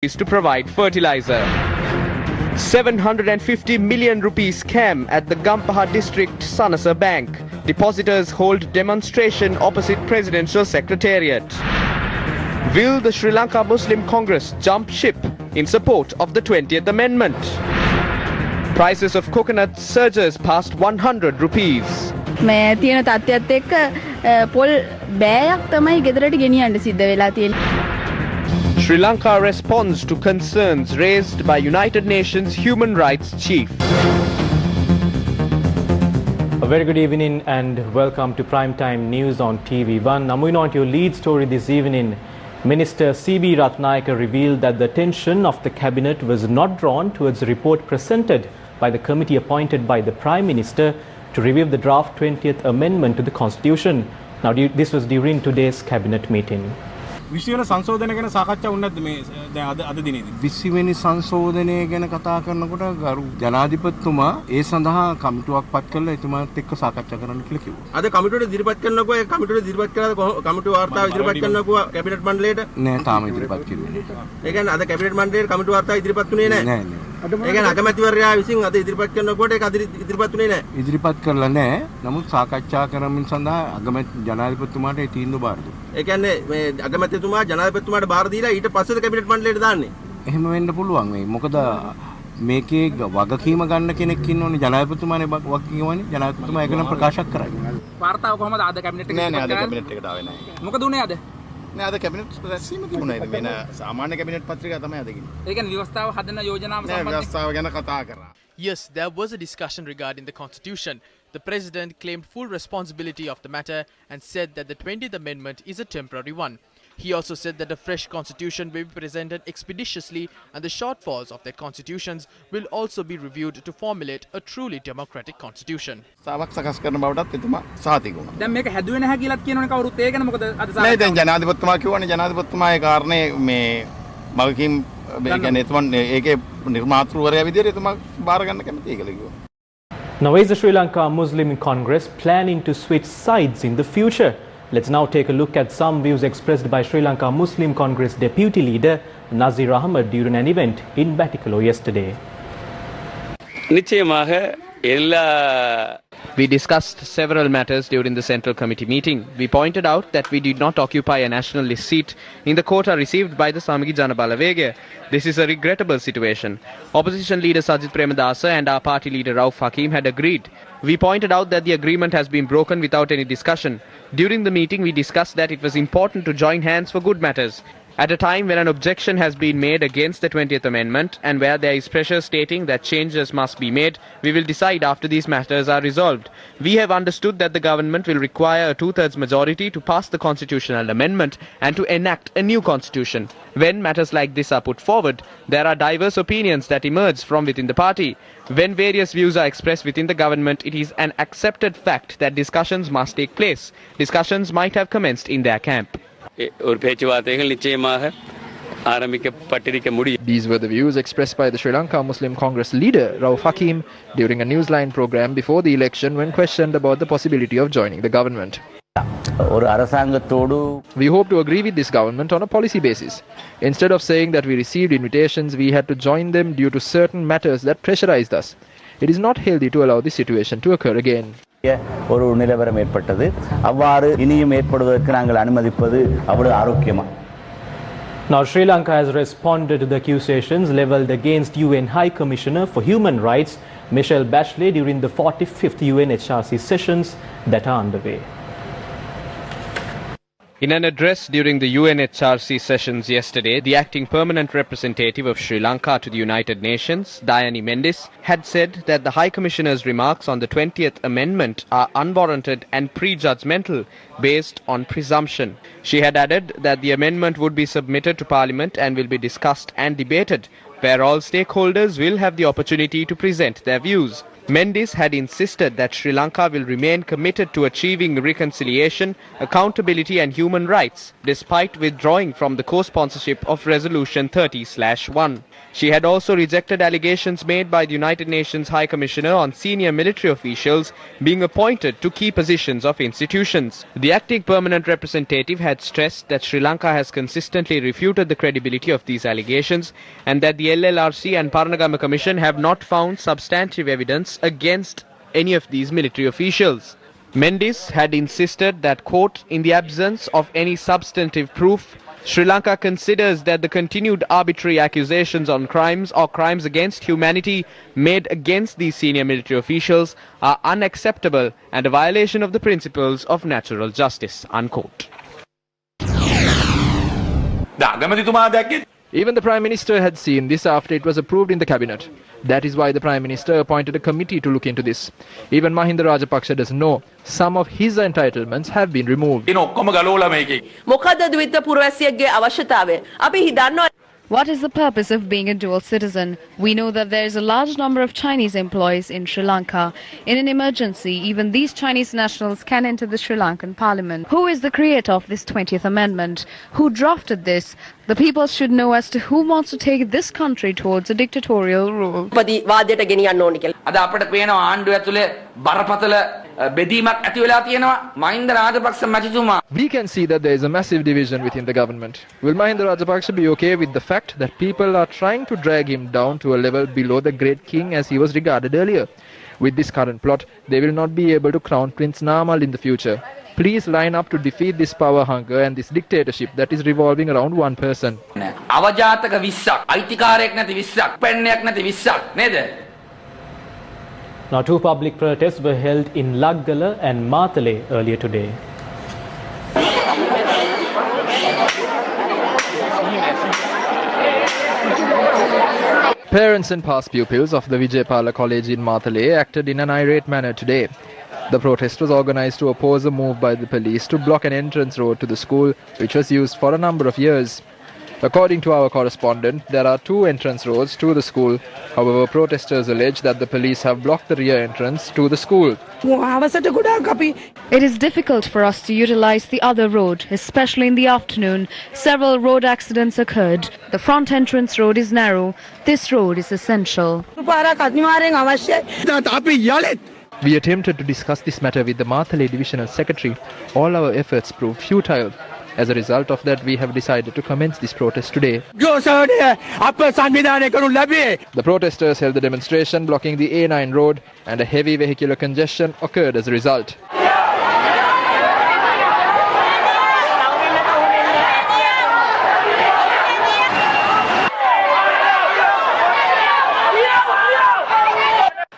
is to provide fertilizer. 750 million rupees scam at the Gampaha district Sanasa Bank. Depositors hold demonstration opposite Presidential Secretariat. Will the Sri Lanka Muslim Congress jump ship in support of the 20th Amendment? Prices of coconut surges past 100 rupees. මේ තියෙන තත්ත්වයත් එක්ක පොල් බෑයක් තමයි ගෙදරට ගෙනියන්න සිද්ධ වෙලා තියෙන්නේ. Sri Lanka responds to concerns raised by United Nations Human Rights Chief. A very good evening and welcome to Primetime News on TV1. Now moving on to your lead story this evening. Minister C.B. Ratnayaka revealed that the attention of the cabinet was not drawn towards the report presented by the committee appointed by the Prime Minister to review the draft 20th Amendment to the Constitution. Now this was during today's cabinet meeting. විශ්වවිද්‍යාල සංශෝධනය ගැන සාකච්ඡා වුණාද මේ දැන් අද දිනේදී? 20 වෙනි සංශෝධනය ගැන කතා කරනකොට ගරු ජනාධිපතිතුමා ඒ සඳහා කමිටුවක් පත් කළා එතුමාත් එක්ක සාකච්ඡා කරන්න කියලා කිව්වා. අද කමිටුවට ඉදිරිපත් කරනකොට ඒ කමිටුවට ඉදිරිපත් කළා කමිටුව වාර්තාව ඉදිරිපත් කරනකොට කැබිනට් මණ්ඩලයට නෑ තාම ඉදිරිපත් කෙරුවේ නෑ. ඒ කියන්නේ අද කැබිනට් මණ්ඩලයට කමිටුව වාර්තාව ඉදිරිපත් වුණේ නෑ. නෑ නෑ. ඒ කියන්නේ අගමැතිවරයා විසින් අද ඉදිරිපත් කරනකොට ඒක ඉදිරිපත් වුණේ නෑ. ඉදිරිපත් කරලා නෑ. නමුත් සාකච්ඡා කරමින් සඳහා අගමැති ජනාධිපතිතුමාට ඒ තීන්දුව බාර දුන්නා. ඒ කියන්නේ මේ අගමැතිතුමා ජනාධිපතිතුමාට බාර දීලා ඊට පස්සේද කැබිනට් මණ්ඩලයට දාන්නේ. එහෙම වෙන්න පුළුවන් මේ. මොකද මේකේ වගකීම ගන්න කෙනෙක් ඉන්නෝනේ ජනාධිපතිතුමානේ වගකීමනේ ජනාධිපතිතුමා ඒක නම් ප්‍රකාශ කරන්නේ. වාර්තාව කොහමද අද කැබිනට් එකට? නෑ අද කැබිනට් එකට ආවේ නෑ. මොකද උනේ අද? නෑ අද කැබිනට් රැස්වීම තිබුණා. ඒක වෙන සාමාන්‍ය කැබිනට් පත්‍රිකාව තමයි අද ගිහින්. ඒ කියන්නේ ව්‍යවස්ථාව හදන යෝජනාව සම්බන්ධයෙන් ව්‍යවස්ථාව ගැන කතා කරා. Yes, there was a discussion regarding the constitution. The president claimed full responsibility of the matter and said that the 20th Amendment is a temporary one. He also said that a fresh constitution will be presented expeditiously and the shortfalls of their constitutions will also be reviewed to formulate a truly democratic constitution. සාවක් සකස් කරන බවටත් එතුමා සාතික වුණා. දැන් මේක හැදුවේ නැහැ කියලාත් කියනවනේ කවුරුත් ඒක නේ මොකද අද නෑ දැන් ජනාධිපතිතුමා කියවනේ ජනාධිපතිතුමා ඒ කාරණේ මේ වගකීම් මේ කියන්නේ එතුමා ඒකේ නිර්මාතෘවරයා විදියට එතුමා බාර ගන්න කැමතියි කියලා කිව්වා. Now is the Sri Lanka Muslim Congress planning to switch sides in the future? Let's now take a look at some views expressed by Sri Lanka Muslim Congress Deputy Leader Nazir Ahmed during an event in Batticaloa yesterday. We discussed several matters during the Central Committee meeting. We pointed out that we did not occupy a nationalist seat in the quota received by the Samagi Jana Balawegaya. This is a regrettable situation. Opposition leader Sajid Premadasa and our party leader Rauf Hakim had agreed. We pointed out that the agreement has been broken without any discussion. During the meeting, we discussed that it was important to join hands for good matters. At a time when an objection has been made against the 20th Amendment and where there is pressure stating that changes must be made, we will decide after these matters are resolved. We have understood that the government will require a two-thirds majority to pass the constitutional amendment and to enact a new constitution. When matters like this are put forward, there are diverse opinions that emerge from within the party. When various views are expressed within the government, it is an accepted fact that discussions must take place. Discussions might have commenced in their camp. These were the views expressed by the Sri Lanka Muslim Congress leader Rauf Hakim during a Newsline program before the election when questioned about the possibility of joining the government. We hope to agree with this government on a policy basis. Instead of saying that we received invitations, we had to join them due to certain matters that pressurized us. It is not healthy to allow this situation to occur again. ஒரு நிலவரம் ஏற்பட்டது அவ்வாறு இனியும் ஏற்படுவதற்கு நாங்கள் அனுமதிப்பது அவ்வளவு ஆரோக்கியமா. Now Sri Lanka has responded to the accusations leveled against UN High Commissioner for Human Rights Michelle Bachelet during the 45th UNHRC sessions that are underway. In an address during the UNHRC sessions yesterday, the acting permanent representative of Sri Lanka to the United Nations, Diane Mendis, had said that the High Commissioner's remarks on the 20th Amendment are unwarranted and prejudgmental based on presumption. She had added that the amendment would be submitted to Parliament and will be discussed and debated, where all stakeholders will have the opportunity to present their views. Mendes had insisted that Sri Lanka will remain committed to achieving reconciliation, accountability and human rights, despite withdrawing from the co-sponsorship of Resolution 30/1. She had also rejected allegations made by the United Nations High Commissioner on senior military officials being appointed to key positions of institutions. The acting permanent representative had stressed that Sri Lanka has consistently refuted the credibility of these allegations and that the LLRC and Paranagama Commission have not found substantive evidence against any of these military officials. Mendes had insisted that, quote, in the absence of any substantive proof, Sri Lanka considers that the continued arbitrary accusations on crimes or crimes against humanity made against these senior military officials are unacceptable and a violation of the principles of natural justice, unquote. Even the Prime Minister had seen this after it was approved in the cabinet. That is why the Prime Minister appointed a committee to look into this. Even Mahinda Rajapaksa does know some of his entitlements have been removed. What is the purpose of being a dual citizen? We know that there is a large number of Chinese employees in Sri Lanka. In an emergency, even these Chinese nationals can enter the Sri Lankan parliament. Who is the creator of this 20th Amendment? Who drafted this? The people should know as to who wants to take this country towards a dictatorial rule. We can see that there is a massive division within the government. Will Mahinda Rajapaksa be okay with the fact that people are trying to drag him down to a level below the great king as he was regarded earlier? With this current plot, they will not be able to crown Prince Namal in the future. Please line up to defeat this power hunger and this dictatorship that is revolving around one person. Now, two public protests were held in Lanka and Matale earlier today. Parents and past pupils of the Vijaypala College in Matale acted in an irate manner today. The protest was organized to oppose a move by the police to block an entrance road to the school, which was used for a number of years. According to our correspondent, there are two entrance roads to the school. However, protesters allege that the police have blocked the rear entrance to the school. It is difficult for us to utilize the other road, especially in the afternoon. Several road accidents occurred. The front entrance road is narrow. This road is essential. We attempted to discuss this matter with the Matale Divisional Secretary. All our efforts proved futile. As a result of that, we have decided to commence this protest today. The protesters held the demonstration blocking the A9 road, and a heavy vehicular congestion occurred as a result.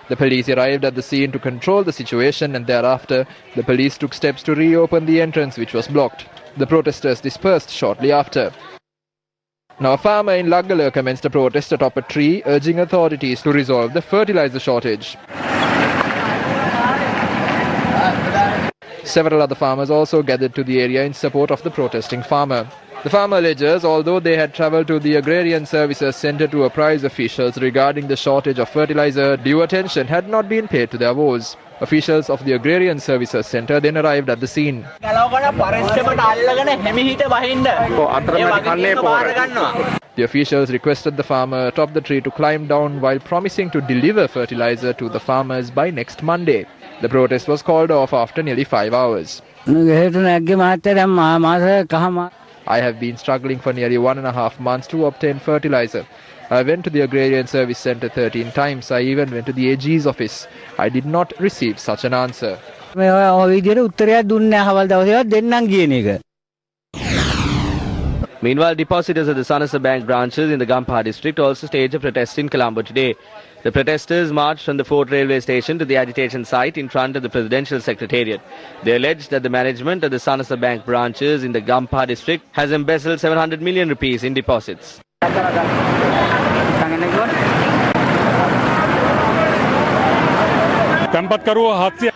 The police arrived at the scene to control the situation, and thereafter the police took steps to reopen the entrance, which was blocked. The protesters dispersed shortly after. Now, a farmer in Lanka commenced a protest atop a tree, urging authorities to resolve the fertilizer shortage. Several other farmers also gathered to the area in support of the protesting farmer. The farmer alleges, although they had travelled to the Agrarian Services Centre to apprise officials regarding the shortage of fertilizer, due attention had not been paid to their woes. Officials of the Agrarian Services Centre then arrived at the scene. The officials requested the farmer atop the tree to climb down while promising to deliver fertilizer to the farmers by next Monday. The protest was called off after nearly 5 hours. I have been struggling for nearly 1.5 months to obtain fertilizer. I went to the Agrarian Service Centre 13 times. I even went to the AG's office. I did not receive such an answer. Meanwhile, depositors at the Sanasa Bank branches in the Gampaha district also staged a protest in Colombo today. The protesters marched from the Fort Railway Station to the agitation site in front of the Presidential Secretariat. They alleged that the management of the Sanasa Bank branches in the Gampaha district has embezzled 700 million rupees in deposits.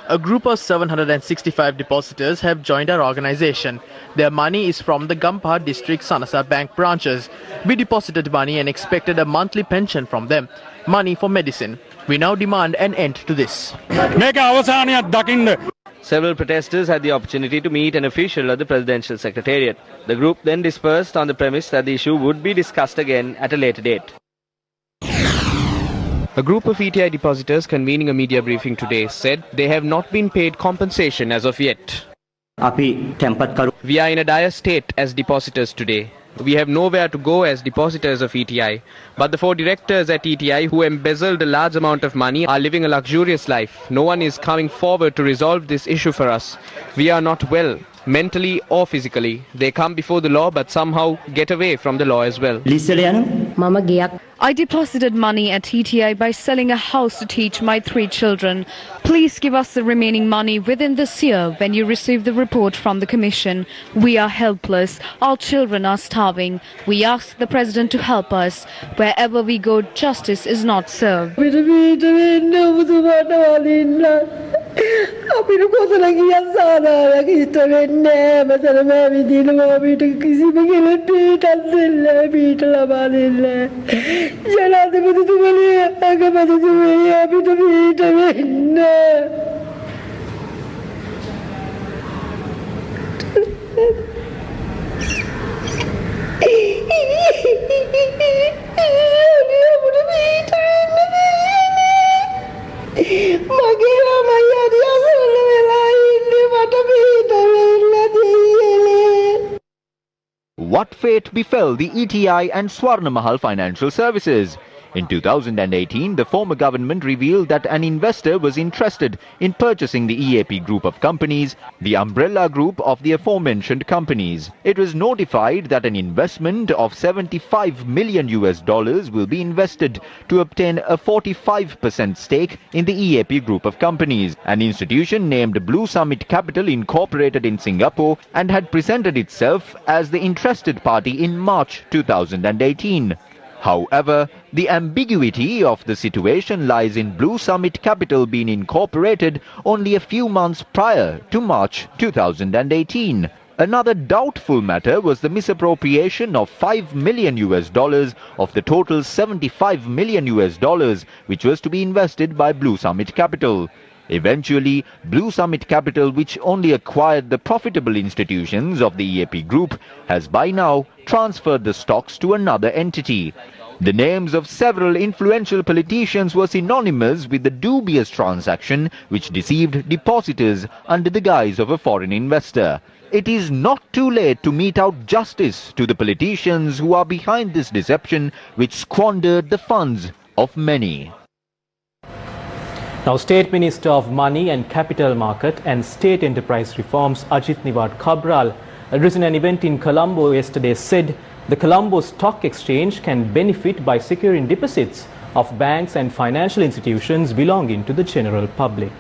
A group of 765 depositors have joined our organization. Their money is from the Gampaha district Sanasa bank branches. We deposited money and expected a monthly pension from them. Money for medicine. We now demand an end to this. Several protesters had the opportunity to meet an official at the presidential secretariat. The group then dispersed on the premise that the issue would be discussed again at a later date. A group of ETI depositors convening a media briefing today said they have not been paid compensation as of yet. We are in a dire state as depositors today. We have nowhere to go as depositors of ETI. But the 4 directors at ETI who embezzled a large amount of money are living a luxurious life. No one is coming forward to resolve this issue for us. We are not well, mentally or physically. They come before the law but somehow get away from the law as well. I deposited money at TTI by selling a house to teach my 3 children. Please give us the remaining money within this year when you receive the report from the Commission. We are helpless. Our children are starving. We ask the President to help us. Wherever we go, justice is not served. What fate befell the ETI and Swarna Mahal Financial Services? In 2018, the former government revealed that an investor was interested in purchasing the EAP group of companies, the umbrella group of the aforementioned companies. It was notified that an investment of $75 million will be invested to obtain a 45% stake in the EAP group of companies, an institution named Blue Summit Capital Incorporated in Singapore and had presented itself as the interested party in March 2018. However, the ambiguity of the situation lies in Blue Summit Capital being incorporated only a few months prior to March 2018. Another doubtful matter was the misappropriation of $5 million of the total $75 million which was to be invested by Blue Summit Capital. Eventually, Blue Summit Capital, which only acquired the profitable institutions of the EAP group, has by now transferred the stocks to another entity. The names of several influential politicians were synonymous with the dubious transaction which deceived depositors under the guise of a foreign investor. It is not too late to mete out justice to the politicians who are behind this deception which squandered the funds of many. Now, State Minister of Money and Capital Market and State Enterprise Reforms Ajit Niwad Cabral addressing an event in Colombo yesterday said the Colombo Stock Exchange can benefit by securing deposits of banks and financial institutions belonging to the general public.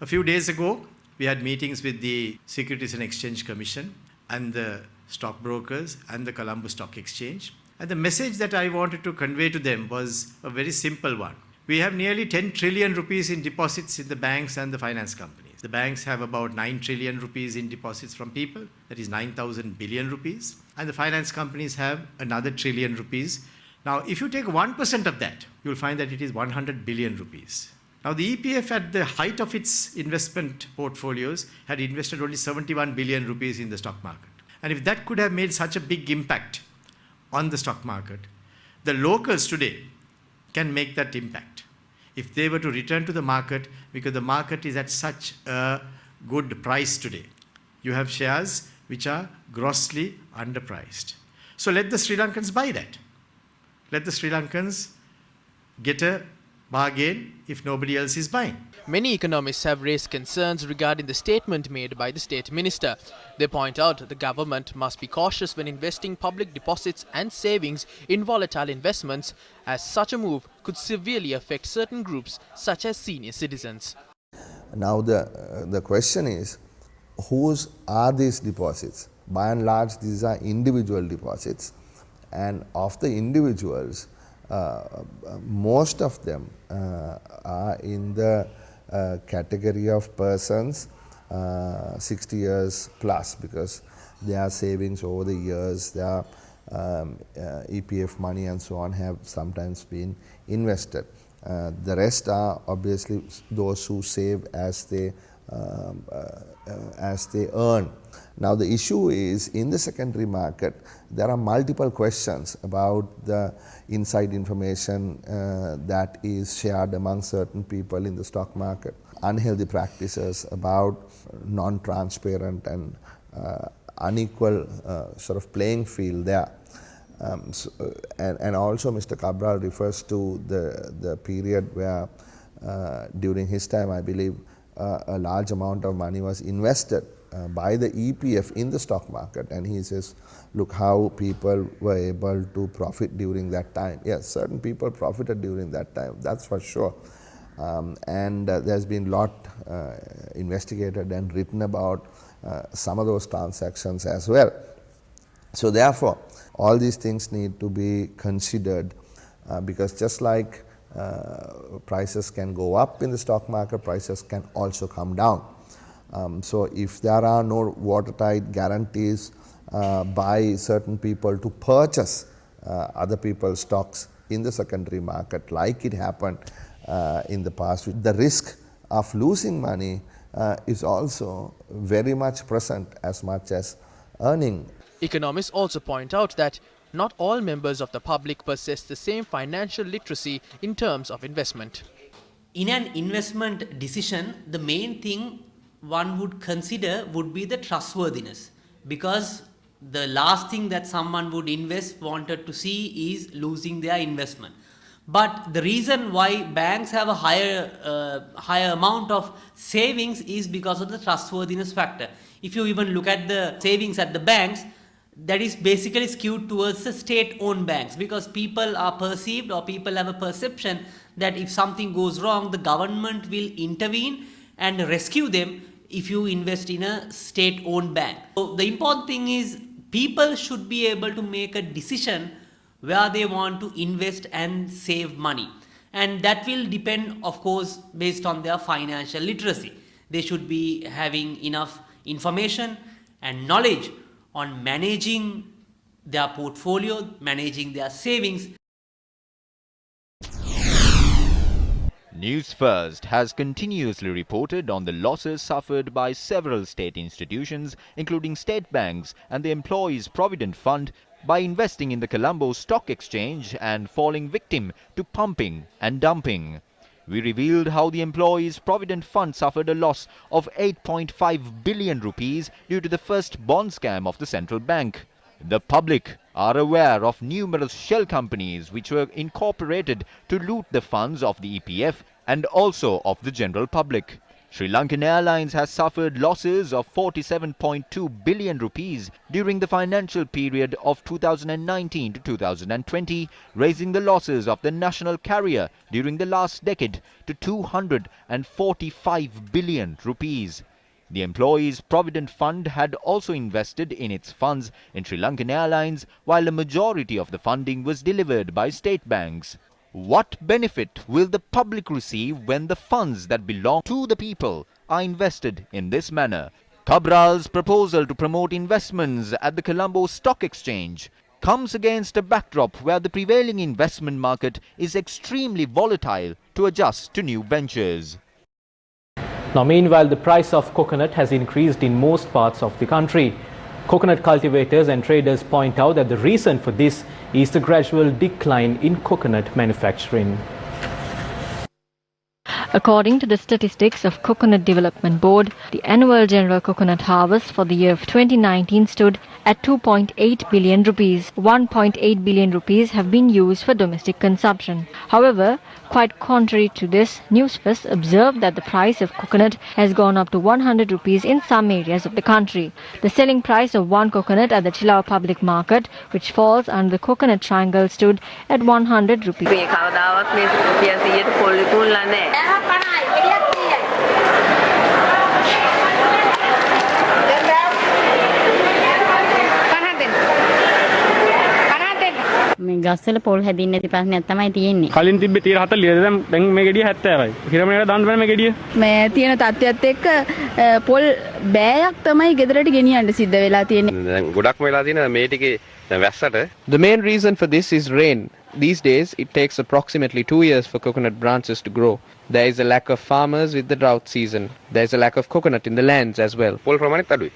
A few days ago, we had meetings with the Securities and Exchange Commission and the stockbrokers and the Colombo Stock Exchange. And the message that I wanted to convey to them was a very simple one. We have nearly 10 trillion rupees in deposits in the banks and the finance companies. The banks have about 9 trillion rupees in deposits from people, that is 9,000 billion rupees. And the finance companies have another trillion rupees. Now, if you take 1% of that, you'll find that it is 100 billion rupees. Now, the EPF at the height of its investment portfolios had invested only 71 billion rupees in the stock market. And if that could have made such a big impact on the stock market, the locals today can make that impact. If they were to return to the market, because the market is at such a good price today. You have shares which are grossly underpriced. So let the Sri Lankans buy that. Let the Sri Lankans get a bargain if nobody else is buying. Many economists have raised concerns regarding the statement made by the State Minister. They point out the government must be cautious when investing public deposits and savings in volatile investments, as such a move could severely affect certain groups such as senior citizens. Now the question is, whose are these deposits? By and large, these are individual deposits, and of the individuals, most of them are in the category of persons 60 years plus, because their savings over the years, their EPF money and so on have sometimes been invested. The rest are obviously those who save as they earn. Now the issue is, in the secondary market, there are multiple questions about the inside information that is shared among certain people in the stock market, unhealthy practices, about non-transparent and unequal sort of playing field there. And also Mr. Cabral refers to the period where during his time, I believe, a large amount of money was invested by the EPF in the stock market, and he says, look how people were able to profit during that time. Yes, certain people profited during that time, that's for sure. And there's been a lot investigated and written about some of those transactions as well. So therefore, all these things need to be considered, because just like prices can go up in the stock market, prices can also come down. So if there are no watertight guarantees by certain people to purchase other people's stocks in the secondary market, like it happened in the past, the risk of losing money is also very much present as much as earning. Economists also point out that not all members of the public possess the same financial literacy in terms of investment. In an investment decision, the main thing one would consider would be the trustworthiness, because the last thing that someone would wanted to see is losing their investment. But the reason why banks have a higher amount of savings is because of the trustworthiness factor. If you even look at the savings at the banks, that is basically skewed towards the state-owned banks, because people are perceived, or people have a perception that if something goes wrong, the government will intervene and rescue them if you invest in a state-owned bank. So the important thing is, people should be able to make a decision where they want to invest and save money. And that will depend, of course, based on their financial literacy. They should be having enough information and knowledge on managing their portfolio, managing their savings. Newsfirst has continuously reported on the losses suffered by several state institutions, including state banks and the Employees Provident Fund, by investing in the Colombo Stock Exchange and falling victim to pumping and dumping. We revealed how the Employees Provident Fund suffered a loss of 8.5 billion rupees due to the first bond scam of the central bank. The public are aware of numerous shell companies which were incorporated to loot the funds of the EPF and also of the general public. Sri Lankan Airlines has suffered losses of 47.2 billion rupees during the financial period of 2019 to 2020, raising the losses of the national carrier during the last decade to 245 billion rupees. The Employees Provident Fund had also invested in its funds in Sri Lankan Airlines, while a majority of the funding was delivered by state banks. What benefit will the public receive when the funds that belong to the people are invested in this manner? Cabral's proposal to promote investments at the Colombo Stock Exchange comes against a backdrop where the prevailing investment market is extremely volatile to adjust to new ventures. Now, meanwhile, the price of coconut has increased in most parts of the country. Coconut cultivators and traders point out that the reason for this is the gradual decline in coconut manufacturing. According to the statistics of Coconut Development Board, the annual general coconut harvest for the year of 2019 stood at 2.8 billion rupees. 1.8 billion rupees have been used for domestic consumption. However, quite contrary to this, Newsfirst observed that the price of coconut has gone up to 100 rupees in some areas of the country. The selling price of one coconut at the Chilao public market, which falls under the coconut triangle, stood at 100 rupees. මේ ගස්වල පොල් හැදින්නේ නැති ප්‍රශ්නයක් තමයි තියෙන්නේ. කලින් තිබ්බේ 40 දැන් මේ ගෙඩිය 70යි. හිරමනේට දාන්න බෑ මේ ගෙඩිය. මේ තියෙන තත්ත්වයත් එක්ක පොල් බෑයක් තමයි ගෙදරට ගෙනියන්න සිද්ධ වෙලා තියෙන්නේ. දැන් ගොඩක්ම වෙලා තියෙන මේ ටිකේ දැන් වැස්සට. The main reason for this is rain. These days, it takes approximately 2 years for coconut branches to grow. There is a lack of farmers with the drought season. There is a lack of coconut in the lands as well. The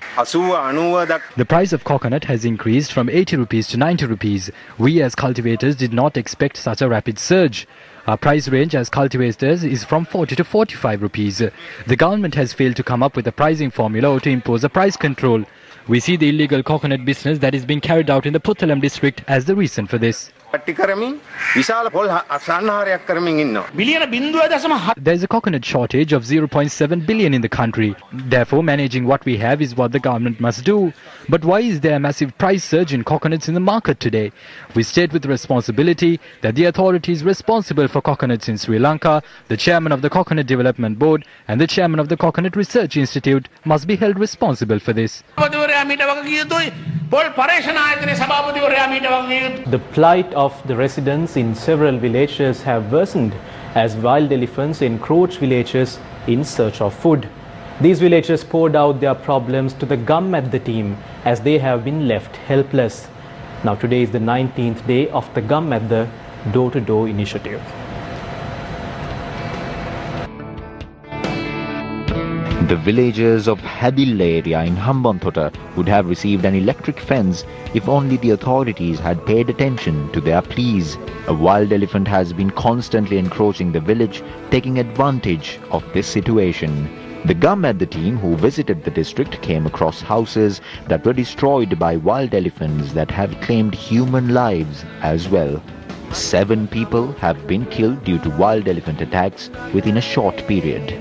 price of coconut has increased from 80 rupees to 90 rupees. We as cultivators did not expect such a rapid surge. Our price range as cultivators is from 40 to 45 rupees. The government has failed to come up with a pricing formula or to impose a price control. We see the illegal coconut business that is being carried out in the Puttalam district as the reason for this. There is a coconut shortage of 0.7 billion in the country. Therefore, managing what we have is what the government must do. But why is there a massive price surge in coconuts in the market today? We state with responsibility that the authorities responsible for coconuts in Sri Lanka, the chairman of the Coconut Development Board and the chairman of the Coconut Research Institute must be held responsible for this. The plight of the residents in several villages have worsened as wild elephants encroach villages in search of food. These villagers poured out their problems to the Gammadda team as they have been left helpless. Now today is the 19th day of the Gammadda door-to-door initiative. The villagers of Hadilla area in Hambantota would have received an electric fence if only the authorities had paid attention to their pleas. A wild elephant has been constantly encroaching the village, taking advantage of this situation. The Gammadda team who visited the district came across houses that were destroyed by wild elephants that have claimed human lives as well. 7 people have been killed due to wild elephant attacks within a short period.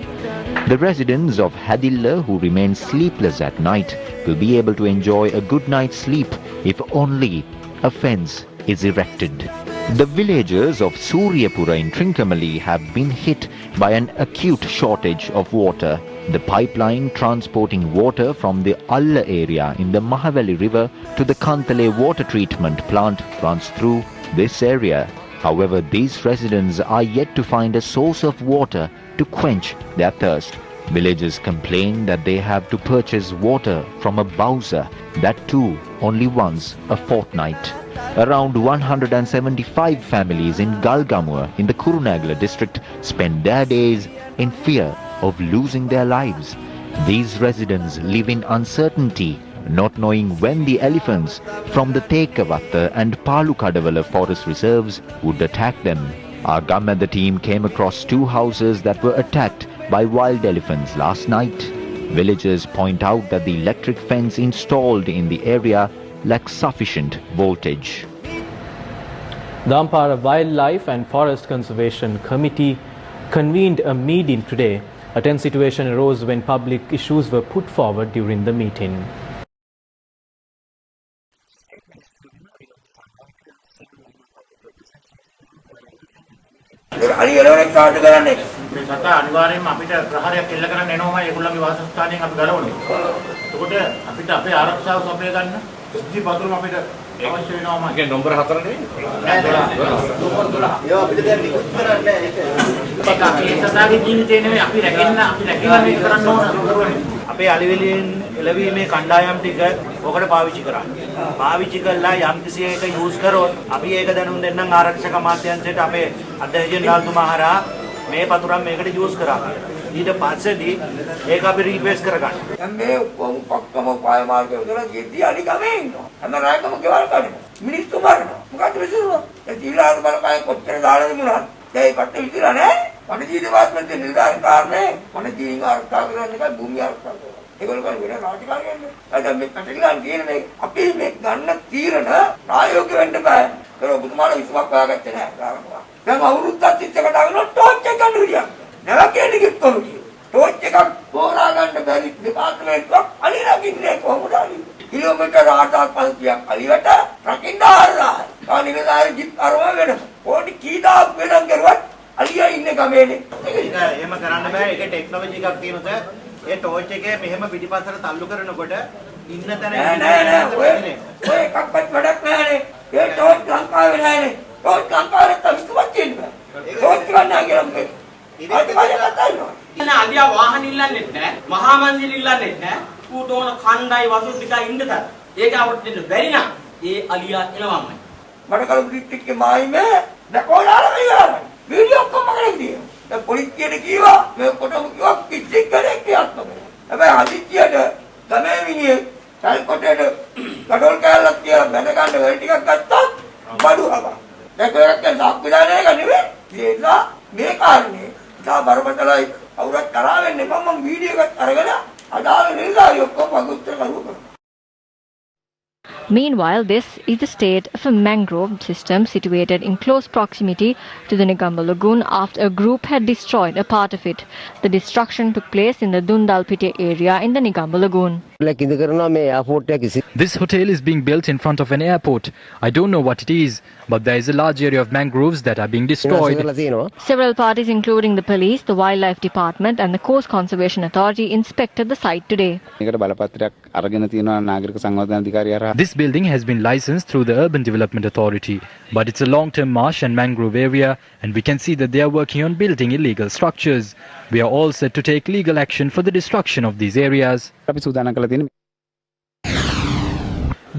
The residents of Hadilla who remain sleepless at night will be able to enjoy a good night's sleep if only a fence is erected. The villagers of Suryapura in Trincomalee have been hit by an acute shortage of water. The pipeline transporting water from the Alla area in the Mahavali River to the Kantale water treatment plant runs through this area. However, these residents are yet to find a source of water to quench their thirst. Villagers complain that they have to purchase water from a bowser, that too only once a fortnight. Around 175 families in Galgamur in the Kurunegala district spend their days in fear of losing their lives. These residents live in uncertainty, not knowing when the elephants from the Tekavatta and Palukadavala forest reserves would attack them. Our Gammadda team came across 2 houses that were attacked by wild elephants last night. Villagers point out that the electric fence installed in the area lacks sufficient voltage. The Ampara Wildlife and Forest Conservation Committee convened a meeting today. A tense situation arose when public issues were put forward during the meeting. මේ සතා අනිවාර්යයෙන්ම අපිට ප්‍රහාරයක් එල්ල කරන්න එනවමයි ඒගොල්ලන්ගේ වාසස්ථානයෙන් අපි ගලවන්නේ. එතකොට අපිට අපේ ආරක්ෂාව සපය ගන්න ඉස්දි පතුරුම අපිට අවශ්‍ය වෙනවමයි. ඒ නම්බර 4 නෙවෙයි. නෑ 12. ඒවා අපිට දැන් නිකුත් කරන්න නෑ ඒක. ඒ සතාගේ ජීවිතේ නෙවෙයි අපි රැකෙන්න මේක කරන්න ඕන. අපේ අලිවෙලියෙන් එළවීමේ කණ්ඩායම් ටික ඔකට පාවිච්චි කරන්න. පාවිච්චි කළා යම් කිසි එක යූස් කරොත් අපි ඒක දැනුම් දෙන්නම් ආරක්ෂක අමාත්‍යාංශයට අපේ අධ්‍යක්ෂ ජනරාල්තුමා හරහා මේ පතුරම් මේකට යූස් කරා. ඊට පස්සේදී ඒක අපි රික්වෙස්ට් කරගන්න. දැන් මේ ඔක්කොම පක්කම පාය මාර්ගය උදලා ගෙද්දි අලි ගමේ ඉන්නවා. හැම රායකම ගෙවල් කරනවා. මිනිස්සු මරනවා. මොකද විසුරුවා? ඒ ජීලාර බලපෑම කොච්චර දාලා තිබුණා. දැන් ඒ කට්ට විසිරලා නෑ. වනජීවි දෙපාර්තමේන්තුවේ නිලධාරී කාරණේ වනජීවීන් ආරක්ෂා කරන එකයි භූමිය ආරක්ෂා කරන. ඒගොල්ලෝ කරන වෙන රාජකාරියන්නේ. දැන් මේ පැටලිලා කියන මේ අපි මේ ගන්න තීරණ ප්‍රායෝගික වෙන්න බෑ. ඒක ඔබතුමාලා විසුමක් හොයාගත්තේ නෑ. දැන් අවුරුද්දක් තිස්සකට ආගෙන ටෝච් එක ගන්න විදියක්. නැවකේනි කිව්වොත් ටෝච් එකක් හොරා ගන්න බැරි දෙපාර්තමේන්තුවක් අලිරකින්නේ කොහොමද අලි? කිලෝමීටර් 8,500ක් අලිවට රකින්න ආරලා. කානිනදාරි ජිප් අරව වෙන. පොඩි කීදාක් වෙනන් කරුවත් අලියා ඉන්නේ ගමේනේ. ඒක එහෙම කරන්න බෑ. ඒකේ ටෙක්නොලොජි එකක් තියෙනද ඒ ටෝච් එකේ මෙහෙම පිටිපස්සට තල්ලු කරනකොට ඉන්න තැන නෑ ඔය එකක්වත් වැඩක් නෑනේ. ඒ ටෝච් ලංකාවේ නැහැනේ. ටෝච් ලංකාවේ තමයි තියෙන්නේ. ටෝච් ගන්න කියලා අදියා වාහන ඉල්ලන්නෙත් නැහැ මහා මන්දිර ඉල්ලන්නෙත් නැහැ ඌට ඕන කණ්ඩායි වසු ටික ඉන්නතර ඒක අපිට දෙන්න බැරි නම් ඒ අලියා එනවමයි මට කලු ටිකේ මායිමේ දැකෝලාලා වෙලා වීඩියෝ ඔක්කොම කරලා තියෙනවා දැන් පොලිසියට කිව්වා මේ කොටම කිව්වා කිසි කෙනෙක් කියන්න බෑ හැබැයි හදිස්සියට ගමේ මිනිහෙක් සල්කොටේට කඩොල් කෑල්ලක් කියලා බැඳ ගන්න වෙල් ටිකක් ගත්තොත් බඩුවම දැන් ඒකත් සාක්විදානයක නෙවෙයි ඒලා මේ කාරණේ තා බරපතලයි අවුරුත් තරහ වෙන්නේ මම වීඩියෝ එකක් අරගෙන අදාළ නිලධාරියෝ ඔක්කොම වගුත්තර කරුවා. Meanwhile, this is the state of a mangrove system situated in close proximity to the Negombo Lagoon after a group had destroyed a part of it. The destruction took place in the Dundalpite area in the Negombo Lagoon. This hotel is being built in front of an airport. I don't know what it is, but there is a large area of mangroves that are being destroyed. Several parties including the police, the wildlife department and the Coast Conservation Authority inspected the site today. This building has been licensed through the Urban Development Authority, but it's a long-term marsh and mangrove area and we can see that they are working on building illegal structures. We are all set to take legal action for the destruction of these areas.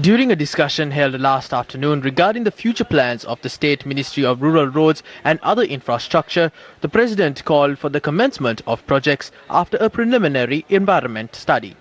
During a discussion held last afternoon regarding the future plans of the State Ministry of Rural Roads and other infrastructure, the President called for the commencement of projects after a preliminary environment study.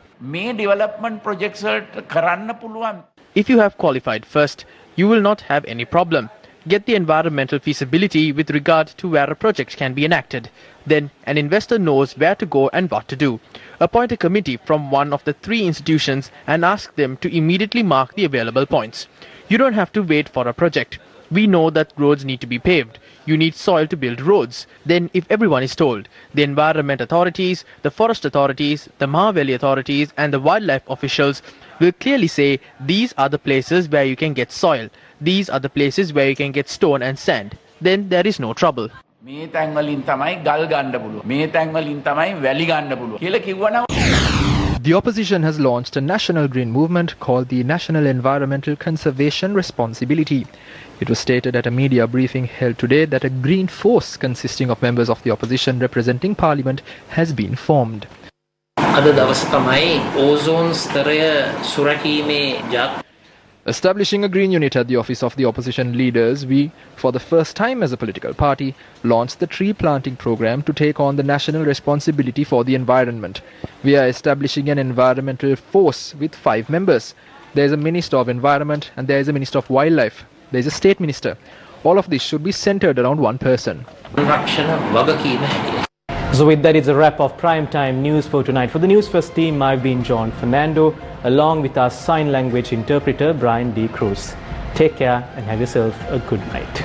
If you have qualified first, you will not have any problem. Get the environmental feasibility with regard to where a project can be enacted. Then an investor knows where to go and what to do. Appoint a committee from one of the three institutions and ask them to immediately mark the available points. You don't have to wait for a project. We know that roads need to be paved. You need soil to build roads. Then if everyone is told, the environment authorities, the forest authorities, the Mahaveli authorities and the wildlife officials will clearly say these are the places where you can get soil. These are the places where you can get stone and sand. Then there is no trouble. The opposition has launched a national green movement called the National Environmental Conservation Responsibility. It was stated at a media briefing held today that a green force consisting of members of the opposition representing parliament has been formed. Establishing a green unit at the office of the opposition leaders, we, for the first time as a political party, launched the tree planting program to take on the national responsibility for the environment. We are establishing an environmental force with 5 members. There is a Minister of Environment and there is a Minister of Wildlife. There is a State Minister. All of this should be centered around one person. So with that, it's a wrap of Primetime News for tonight. For the Newsfirst team, I've been John Fernando, along with our sign language interpreter, Brian D. Cruz. Take care and have yourself a good night.